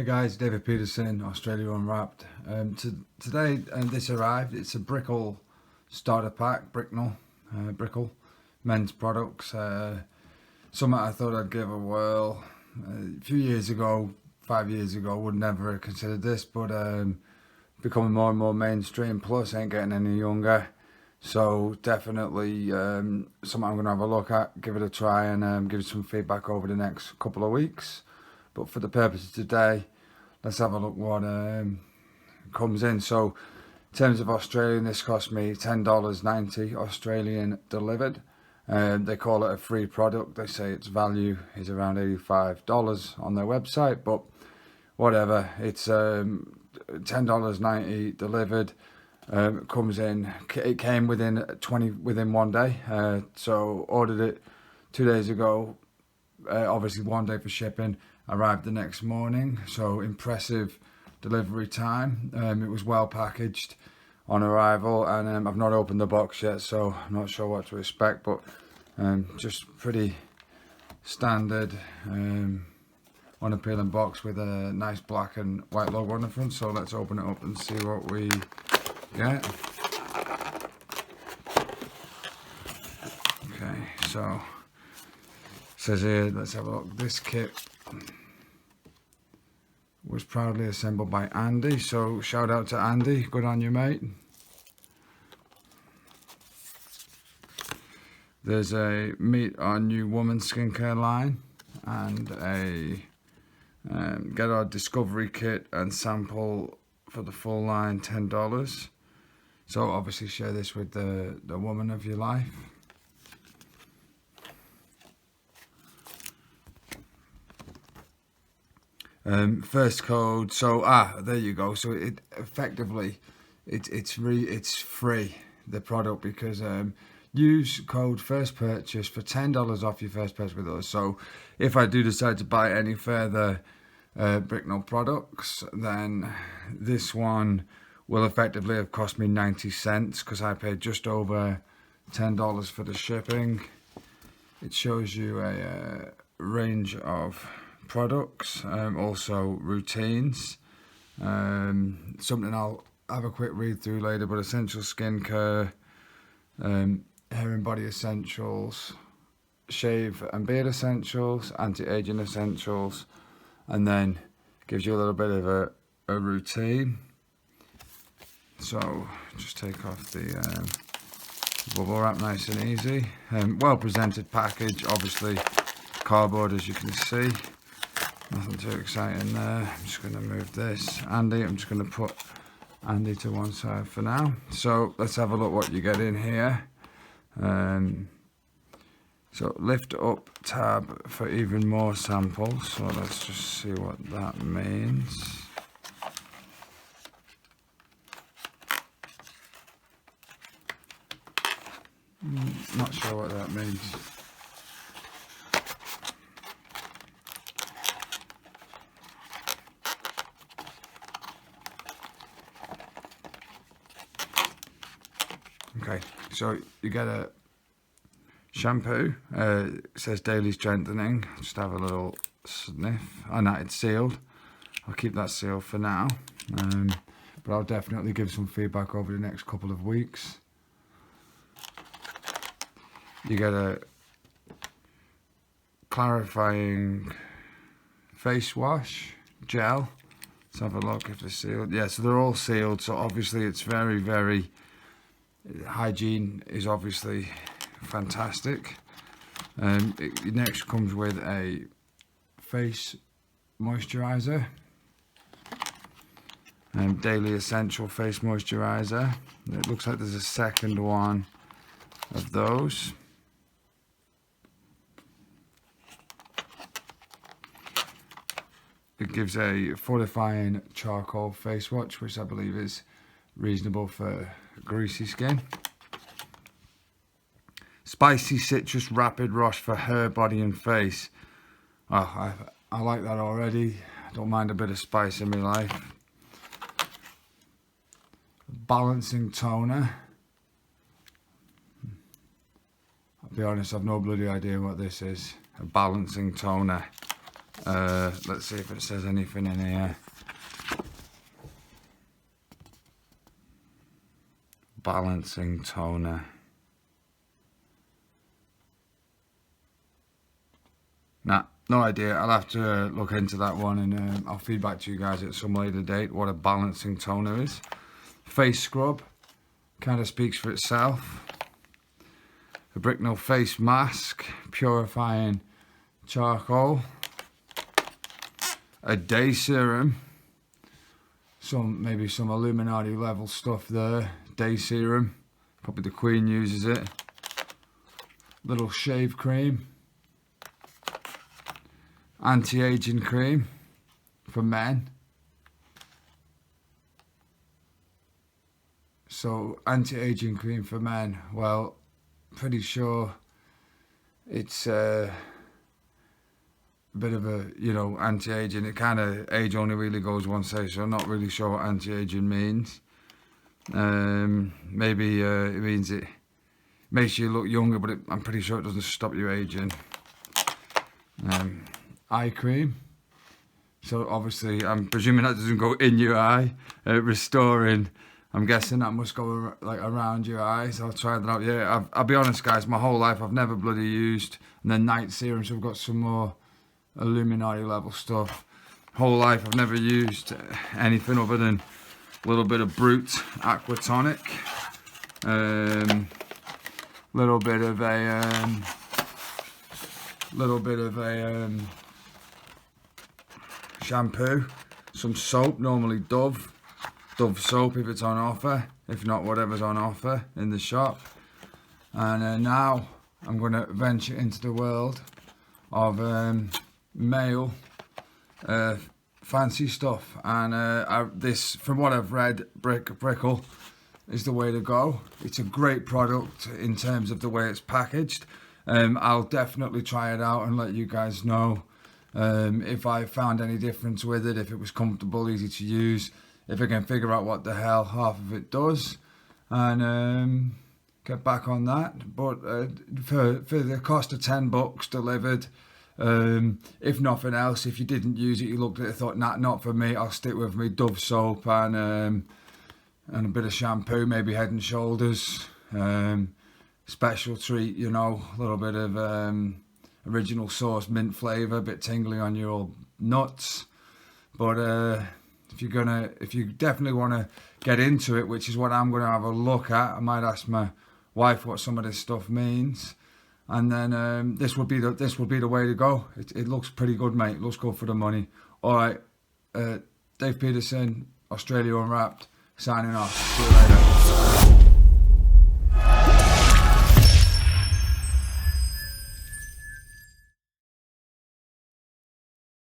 Hey guys, David Peterson, Australia Unwrapped. Today this arrived. It's a Brickell starter pack, Brickell men's products. Something I thought I'd give a whirl. A few years ago, 5 years ago, would never have considered this, but becoming more and more mainstream. Plus, ain't getting any younger, so definitely something I'm going to have a look at, give it a try, and give some feedback over the next couple of weeks. But for the purpose of today, let's have a look what comes in. So in terms of Australian, this cost me $10.90 Australian delivered. They call it a free product. They say its value is around $85 on their website, but whatever. It's $10.90 delivered. Comes in. It came within 1 day. So ordered it 2 days ago. Obviously 1 day for shipping. Arrived the next morning, so impressive delivery time. It was well packaged on arrival, and I've not opened the box yet, so I'm not sure what to expect, but just pretty standard unappealing box with a nice black and white logo on the front. So let's open it up and see what we get. Okay, so it says here, let's have a look. This kit was proudly assembled by Andy, so shout out to Andy, good on you, mate. There's a meet our new woman skincare line and a get our discovery kit and sample for the full line, $10. So obviously share this with the woman of your life. First code, so there you go. So it effectively it's free, the product, because use code first purchase for $10 off your first purchase with us. So if I do decide to buy any further Brickell products, then this one will effectively have cost me 90 cents, because I paid just over $10 for the shipping. It shows you a range of products, also routines, something I'll have a quick read through later, but essential skincare, hair and body essentials, shave and beard essentials, anti-aging essentials, and then gives you a little bit of a routine. So just take off the bubble wrap, nice and easy. Well presented package, obviously cardboard, as you can see. Nothing too exciting there. I'm just going to move this. Andy, I'm just going to put Andy to one side for now. So let's have a look what you get in here. So lift up tab for even more samples. So let's just see what that means. Not sure what that means. Okay, so you get a shampoo. It says daily strengthening. Just have a little sniff. Oh no, it's sealed. I'll keep that sealed for now. But I'll definitely give some feedback over the next couple of weeks. You get a clarifying face wash gel. Let's have a look if they're sealed. Yeah, so they're all sealed. So obviously it's very, very, hygiene is obviously fantastic. It next comes with a face moisturizer, daily essential face moisturizer. It looks like there's a second one of those. It gives a fortifying charcoal face wash, which I believe is reasonable for greasy skin. Spicy citrus rapid wash for hair, body and face. Oh, I like that already. I don't mind a bit of spice in my life. Balancing toner. I'll be honest, I've no bloody idea what this is. A balancing toner. Let's see if it says anything in here. Balancing toner. Nah, no idea. I'll have to look into that one, and I'll feed back to you guys at some later date what a balancing toner is. Face scrub, kind of speaks for itself. The Brickell face mask, purifying charcoal. A day serum. Maybe some Illuminati level stuff there. Day serum, probably the Queen uses it. Little shave cream. Anti-aging cream for men. So anti-aging cream for men, well, pretty sure it's a bit of a, you know, anti-aging. It kind of, age only really goes one way, so I'm not really sure what anti-aging means. Maybe it means it makes you look younger, but I'm pretty sure it doesn't stop you aging. Eye cream. So obviously, I'm presuming that doesn't go in your eye. Restoring, I'm guessing that must go like around your eyes. I'll try that out. Yeah, I'll be honest, guys. My whole life, I've never bloody used. And then night serum, so we've got some more Illuminati level stuff. Whole life, I've never used anything other than a little bit of Brute Aqua Tonic. Little bit of a shampoo, some soap, normally Dove soap if it's on offer, if not whatever's on offer in the shop. And now I'm going to venture into the world of male fancy stuff, and this, from what I've read, Brickell is the way to go. It's a great product in terms of the way it's packaged. I'll definitely try it out and let you guys know if I found any difference with it, if it was comfortable, easy to use, if I can figure out what the hell half of it does, and get back on that. But for the cost of $10 delivered, if nothing else, if you didn't use it, you looked at it, thought, nah, not for me, I'll stick with me Dove soap and a bit of shampoo, maybe Head and Shoulders, special treat, you know, a little bit of original source mint flavour, a bit tingly on your old nuts. But if you definitely want to get into it, which is what I'm going to have a look at, I might ask my wife what some of this stuff means, and then this would be the way to go. It looks pretty good, mate. It looks good for the money. All right, Dave Peterson, Australia Unwrapped, signing off. See you later.